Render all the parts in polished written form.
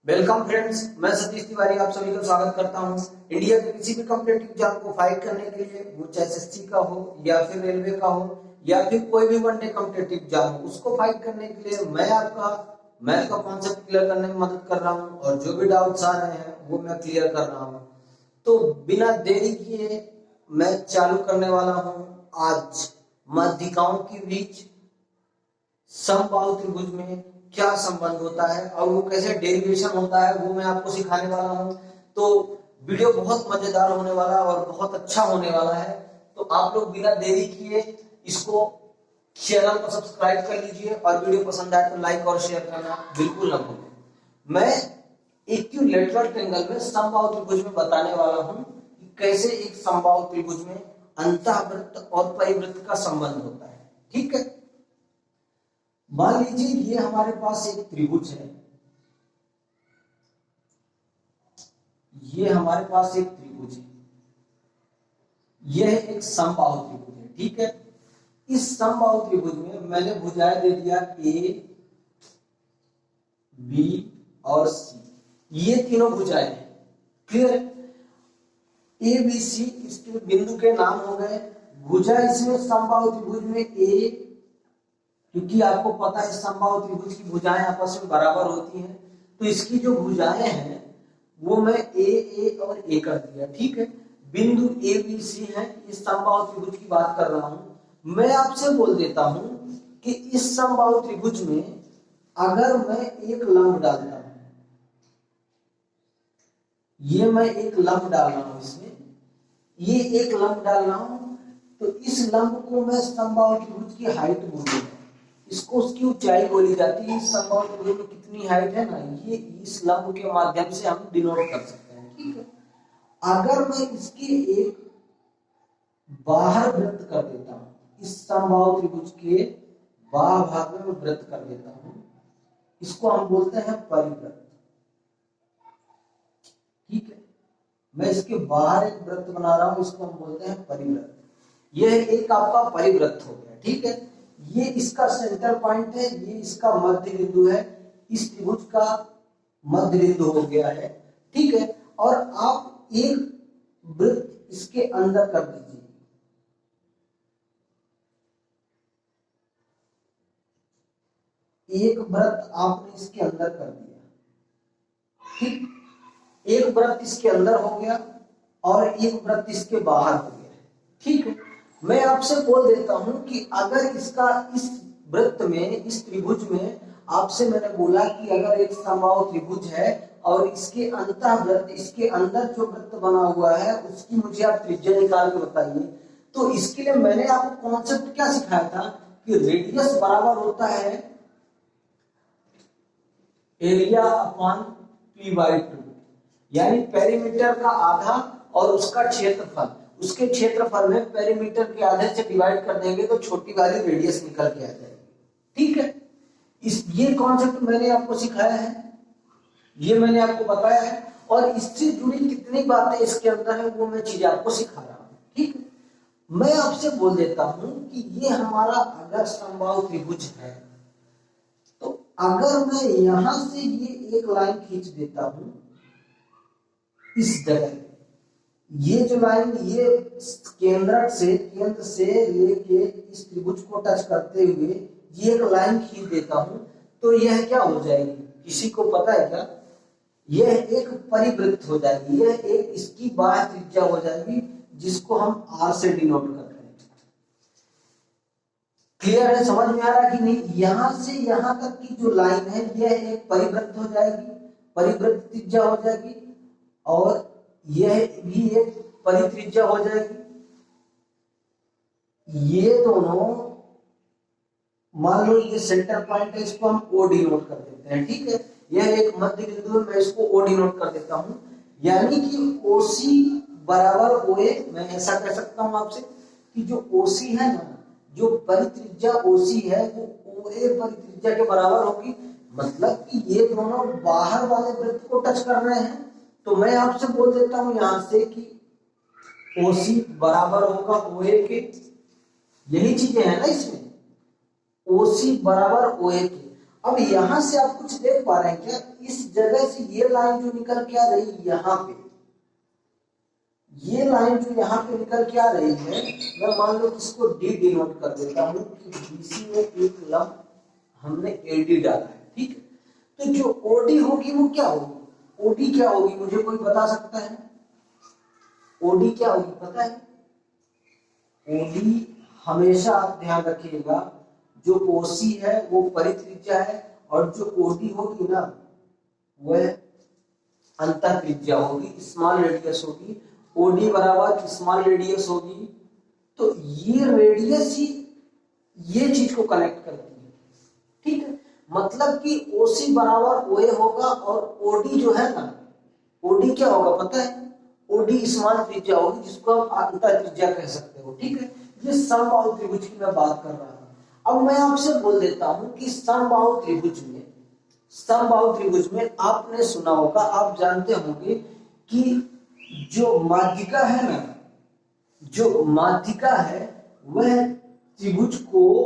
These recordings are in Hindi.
वेलकम फ्रेंड्स, मैं सतीश तिवारी आप सभी का स्वागत करता हूं। इंडिया के किसी भी कॉम्पिटिटिव एग्जाम को फाइट करने के लिए, वो चाहे एसएससी का हो या फिर रेलवे का हो या फिर कोई भी वनडे कॉम्पिटिटिव एग्जाम हो, उसको फाइट करने के लिए मैं आपका मैथ का कॉन्सेप्ट क्लियर करने में मदद कर रहा हूं और जो भी डाउट्स आ रहे हैं वो मैं क्लियर कर रहा हूं। तो बिना देरी किए मैं चालू करने वाला हूं आज माध्यिकाओं के बीच समबाहु त्रिभुज में क्या संबंध होता है और वो कैसे डेरिवेशन होता है, वो मैं आपको सिखाने वाला हूँ। तो वीडियो बहुत मजेदार होने वाला है और बहुत अच्छा होने वाला है। तो आप लोग बिना देरी किए इसको चैनल को सब्सक्राइब कर लीजिए और वीडियो पसंद आए तो लाइक और शेयर करना बिल्कुल ना भूलें। मैं इक्विलैटरल ट्रायंगल में समबाहु त्रिभुज में बताने वाला हूँ कि कैसे एक समबाहु त्रिभुज में अंतःवृत्त और परिवृत्त का संबंध होता है। ठीक है, मान लीजिए ये हमारे पास एक त्रिभुज है, ये हमारे पास एक त्रिभुज है, यह एक समबाहु त्रिभुज है। ठीक है, इस समबाहु त्रिभुज में मैंने भुजाएं दे दिया ए, बी और सी, ये तीनों भुजाएं हैं। क्लियर? ए बी सी इसके बिंदु के नाम हो गए। भुजा इसमें समबाहु त्रिभुज में ए, क्योंकि आपको पता है समबाहु त्रिभुज की भुजाएं आपस में बराबर होती हैं, तो इसकी जो भुजाएं हैं वो मैं ए और ए कर दिया। ठीक है, बिंदु ए बी सी है, इस समबाहु त्रिभुज की बात कर रहा हूं। मैं आपसे बोल देता हूं कि इस समबाहु त्रिभुज में अगर मैं एक लंब डालता हूं, ये मैं एक लंब डाल रहा हूं, इसमें ये एक लंब डाल रहा हूं, तो इस लंब को मैं समबाहु त्रिभुज की हाइट बोलूंगा, इसको उसकी ऊंचाई बोली जाती है। इस समबाहु त्रिभुज में कितनी हाइट है ना, ये इस लंब के माध्यम से हम डिनोट कर सकते हैं। ठीक है, अगर मैं इसके एक बाहर वृत्त कर देता हूं, इस समबाहु त्रिभुज के बाहर भाग में वृत्त कर देता हूं, इसको हम बोलते हैं परिवृत्त। ठीक है, मैं इसके बाहर एक वृत्त बना रहा हूं, इसको हम बोलते हैं परिवृत्त। यह एक आपका परिवृत्त हो गया। ठीक है, ये इसका सेंटर पॉइंट है, ये इसका मध्य बिंदु है, इस त्रिभुज का मध्य बिंदु हो गया है। ठीक है, और आप एक वृत्त इसके अंदर कर दीजिए, एक वृत्त आपने इसके अंदर कर दिया। ठीक, एक वृत्त इसके अंदर हो गया और एक वृत्त इसके बाहर हो गया। ठीक है, मैं आपसे बोल देता हूं कि अगर इसका इस वृत्त में, इस त्रिभुज में, आपसे मैंने बोला कि अगर एक समबाहु त्रिभुज है और इसके अंतःवृत्त, इसके अंदर जो वृत्त बना हुआ है उसकी मुझे आप त्रिज्या निकाल के बताइए। तो इसके लिए मैंने आपको कॉन्सेप्ट क्या सिखाया था कि रेडियस बराबर होता है एरिया अपॉन p/2, यानी पेरीमीटर का आधा और उसका क्षेत्रफल, उसके क्षेत्रफल में पेरीमीटर के आधे से डिवाइड कर देंगे तो छोटी वाली रेडियस निकल के आ जाएगी। ठीक है, ये कॉन्सेप्ट मैंने आपको सिखाया है, ये मैंने आपको बताया है और इससे जुड़ी कितनी बातें इसके अंदर है वो मैं चीजें आपको सिखा रहा हूं। ठीक है, मैं आपसे बोल देता हूं कि ये हमारा अगर समबाहु त्रिभुज है, तो अगर मैं यहां से ये एक लाइन खींच देता हूं इस जगह, ये जो लाइन ये केंद्र से लेके इस त्रिभुज को टच करते हुए ये एक लाइन खींच देता हूं, तो यह क्या हो जाएगी, किसी को पता है क्या? यह एक परिवृत्त हो जाएगी, यह एक इसकी बाह्य त्रिज्या हो जाएगी, जिसको हम r से डिनोट कर रहे हैं। क्लियर है? समझ में आ रहा है कि नहीं? यहां से यहां तक की जो लाइन है यह एक परिवृत्त हो जाएगी, परिवृत्त त्रिज्या हो जाएगी, और यह भी एक परित्रिज्या हो जाएगी। ये दोनों, मान लो ये सेंटर पॉइंट है, इसको हम O डिनोट कर देते हैं। ठीक है, यह एक मध्य बिंदु है, मैं इसको O डिनोट कर देता हूं, यानी कि OC बराबर OA। मैं ऐसा कह सकता हूं आपसे कि जो OC है ना, जो परित्रिज्या OC है वो OA परित्रिज्या के बराबर होगी। मतलब कि ये दोनों बाहर वाले वृत्त को टच कर रहे हैं, तो मैं आपसे बोल देता हूं यहां से कि OC बराबर होगा OA के। यही चीजें है ना इसमें, OC बराबर OA के। अब यहां से आप कुछ देख पा रहे हैं क्या? इस जगह से ये लाइन जो निकल के आ रही है यहाँ पे, ये लाइन जो यहाँ पे निकल के आ रही है, मैं मान लो इसको डी डिनोट कर देता हूं कि बीसी में एक लंब हमने एडी डाला है, ठीक है। तो जो ओडी होगी वो क्या होगी? ओडी क्या होगी मुझे कोई बता सकता है? ओडी क्या होगी पता है? ओडी हमेशा आप ध्यान रखिएगा, जो ओसी है वो परित्रिज्या है और जो ओडी होगी ना वह अंतः त्रिज्या होगी, स्मॉल रेडियस होगी। ओडी बराबर स्मॉल रेडियस होगी। तो ये रेडियस ही ये चीज को कनेक्ट करती है, ठीक है। मतलब कि ओसी बराबर ओए होगा और ओडी जो है ना, ओडी क्या होगा पता है? ओडी स्मॉल त्रिज्या होगी जिसको आप अंतः त्रिज्या कह सकते हो, ठीक है। ये समबाहु त्रिभुज की मैं बात कर रहा हूं। अब मैं आपसे बोल देता हूं कि समबाहु त्रिभुज में आपने सुना होगा, आप जानते होंगे कि जो माध्यिका है ना, जो माध्यिका है वह त्रिभुज को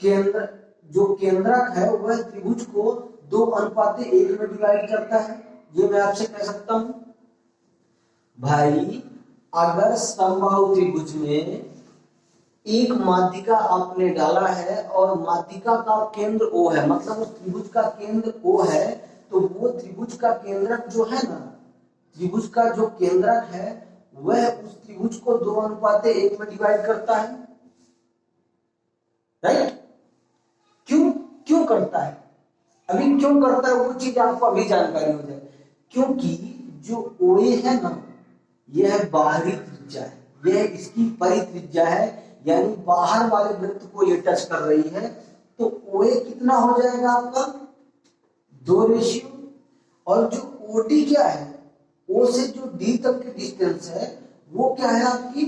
केंद्र, जो केंद्रक है वह त्रिभुज को 2:1 में डिवाइड करता है। ये मैं आपसे कह सकता हूं भाई, अगर समबाहु त्रिभुज में एक माध्यिका आपने डाला है और माध्यिका का केंद्र O है, मतलब उस त्रिभुज का केंद्र O है, तो वो त्रिभुज का केंद्रक जो है ना, त्रिभुज का जो केंद्रक है वह उस त्रिभुज को 2:1 में डिवाइड करता है, राइट? क्यों करता है? अभी क्यों करता है वो चीज आपको अभी जानकारी हो जाए। क्योंकि जो OA है ना, यह बाहरी त्रिज्या है, यह इसकी परित्रिज्या है, यानी बाहर वाले वृत्त को ये टच कर रही है। तो OA कितना हो जाएगा आपका? 2 और जो OD क्या है, O से जो D तक की डिस्टेंस है वो क्या है आपकी?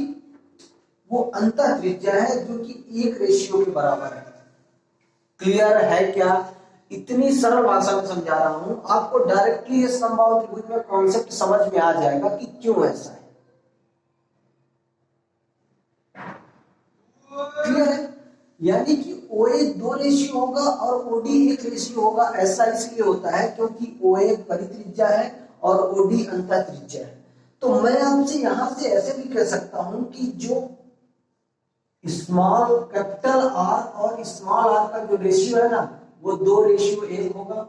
वो अंतः त्रिज्या है जो कि 1 के बराबर है। क्लियर है क्या? इतनी सरल भाषा में समझा रहा हूं, आपको डायरेक्टली ये समबाहु त्रिभुज में कॉन्सेप्ट समझ में आ जाएगा कि क्यों ऐसा है। क्लियर है? यानी कि OA 2 होगा और OD 1 होगा। ऐसा इसलिए होता है क्योंकि OA परित्रिज्या है और OD अंतः त्रिज्या है। तो मैं आपसे यहां से ऐसे भी कह सकता हूं कि जो स्मॉल कैपिटल R और स्मॉल r का जो रेशियो है ना, वो 2:1 होगा।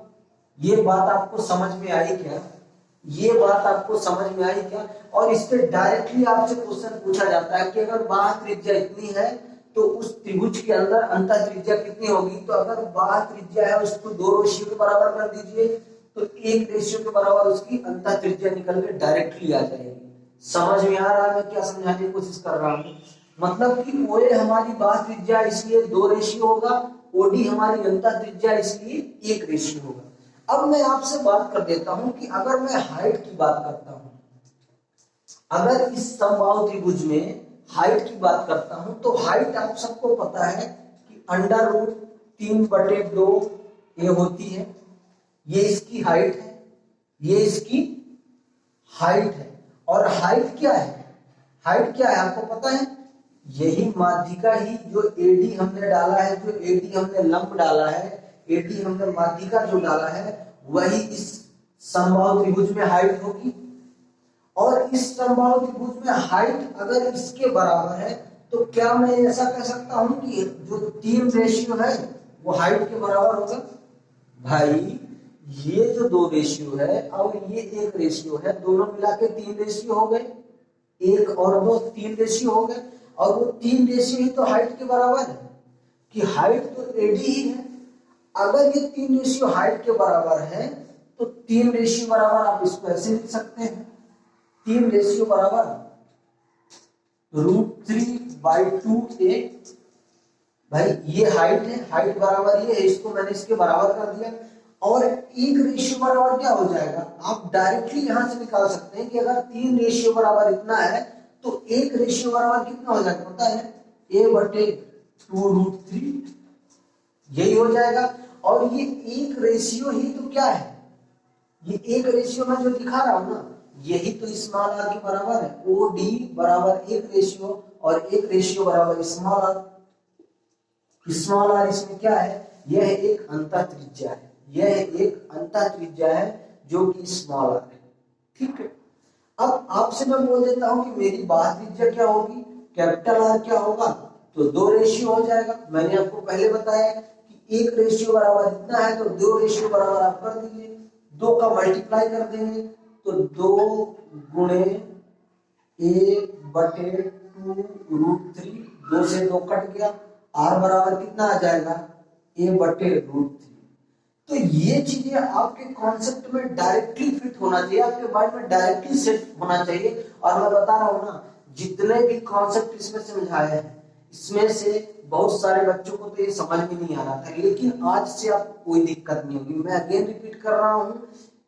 ये बात आपको समझ में आई क्या? ये बात आपको समझ में आई क्या? और इस पे डायरेक्टली आपसे क्वेश्चन पूछा जाता है कि अगर बाह्य त्रिज्या इतनी है तो उस त्रिभुज के अंदर अंतः त्रिज्या कितनी होगी? तो अगर बाह्य त्रिज्या है उसको 2 के बराबर कर दीजिए तो 1 के बराबर उसकी अंतः त्रिज्या निकल के डायरेक्टली आ जाएगी। समझ में आ रहा है मैं क्या समझाने की कोशिश कर रहा हूँ? मतलब कि OA हमारी बाह्य त्रिज्या इसलिए 2 होगा, OD हमारी अंतः त्रिज्या इसलिए 1 होगा। अब मैं आपसे बात कर देता हूं कि अगर मैं हाइट की बात करता हूं, अगर इस समबाहु त्रिभुज में हाइट की बात करता हूं, तो हाइट आप सबको पता है कि √3/2 ये होती है। ये इसकी हाइट है, ये इसकी हाइट है। और हाइट क्या है? हाइट क्या है आपको पता है? यही माध्यिका ही जो AD हमने डाला है, जो AD हमने लंब डाला है, AD हमने माध्यिका जो डाला है, वही इस समबाहु त्रिभुज में हाइट होगी। और इस समबाहु त्रिभुज में हाइट अगर इसके बराबर है तो क्या मैं ऐसा कह सकता हूं कि जो 3 है वो हाइट के बराबर होगा? भाई ये जो 2 है और ये 1 है, दोनों मिला के 3 हो गए। 1 और 2 3 हो गए और वो 3 ही तो हाइट के बराबर है कि हाइट तो AD ही है। अगर ये 3 हाइट के बराबर है तो 3 बराबर आप इसको ऐसे लिख सकते हैं, 3 बराबर √3/2a। भाई ये हाइट है, हाइट बराबर ये है, इसको मैंने इसके बराबर कर दिया। और 1 बराबर क्या हो जाएगा? आप डायरेक्टली यहां से निकाल सकते हैं कि अगर 3 बराबर इतना है तो 1 बराबर कितना हो जाएगा पता है? a/2√3 यही हो जाएगा। और ये 1 ही तो क्या है? ये 1 मैं जो दिखा रहा हूं ना, यही तो स्मॉल r के बराबर है। OD बराबर 1 और 1 बराबर स्मॉल r। स्मॉल r इसमें क्या है? यह एक अंतः त्रिज्या है, यह एक अंतः त्रिज्या है जो कि स्मॉल आर है। ठीक है, अब आपसे मैं बोल देता हूं कि मेरी बाह्य त्रिज्या क्या होगी, कैपिटल आर क्या होगा, तो 2 रेशियो हो जाएगा। मैंने आपको पहले बताया कि 1 रेशियो बराबर इतना है, तो 2 रेशियो बराबर आप कर दीजिए, 2 का मल्टीप्लाई कर देंगे तो 2 गुणे 1/2√3, 2 से 2 कट गया, r बराबर कितना आ जाएगा, a/√3। तो ये चीजें आपके कॉन्सेप्ट में डायरेक्टली फिट होना चाहिए, आपके माइंड में डायरेक्टली सेट होना चाहिए। और मैं बता रहा हूं ना, जितने भी कॉन्सेप्ट इसमें समझाए हैं, इसमें से बहुत सारे बच्चों को तो ये समझ में नहीं आ रहा था, लेकिन आज से आपको कोई दिक्कत नहीं होगी। मैं अगेन रिपीट कर रहा हूं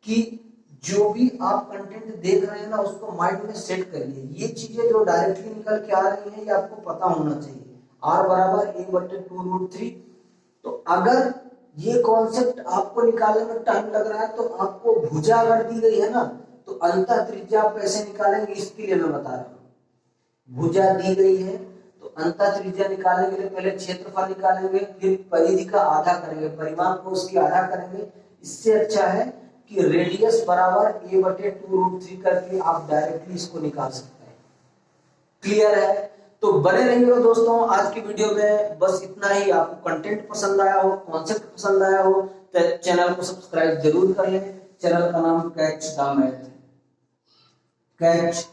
कि जो भी आप कंटेंट देख रहे हैं ना, उसको माइंड में सेट करिए। ये चीजें जो डायरेक्टली निकल के आ रही हैं, ये आपको पता होना चाहिए। r बराबर a/2√3। तो अगर ये कॉन्सेप्ट आपको निकालने में टाइम लग रहा है, तो आपको भुजा अगर दी गई है ना, तो अंतः त्रिज्या आप कैसे निकालेंगे, इसके लिए मैं बता रहा हूँ। भुजा दी गई है तो अंतः त्रिज्या निकालने के लिए पहले क्षेत्रफल निकालेंगे, फिर परिधि का आधा करेंगे, परिमाप को उसकी आधा करेंगे। इससे अच्छा है कि रेडियस बराबर a/2√3 करके आप डायरेक्टली इसको निकाल सकते हैं। क्लियर है? तो बने रहिएगा दोस्तों आज की वीडियो में। बस इतना ही। आपको कंटेंट पसंद आया हो, कॉन्सेप्ट पसंद आया हो, तो चैनल को सब्सक्राइब जरूर कर लें। चैनल का नाम कैच द मैथ है, कैच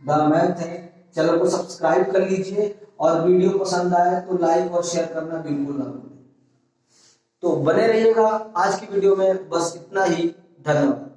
द मैथ है। चैनल को सब्सक्राइब कर लीजिए और वीडियो पसंद आए तो लाइक और शेयर करना बिल्कुल ना भूलें। तो बने रहिएगा आज की वीडियो में। बस इतना ही। धन्यवाद।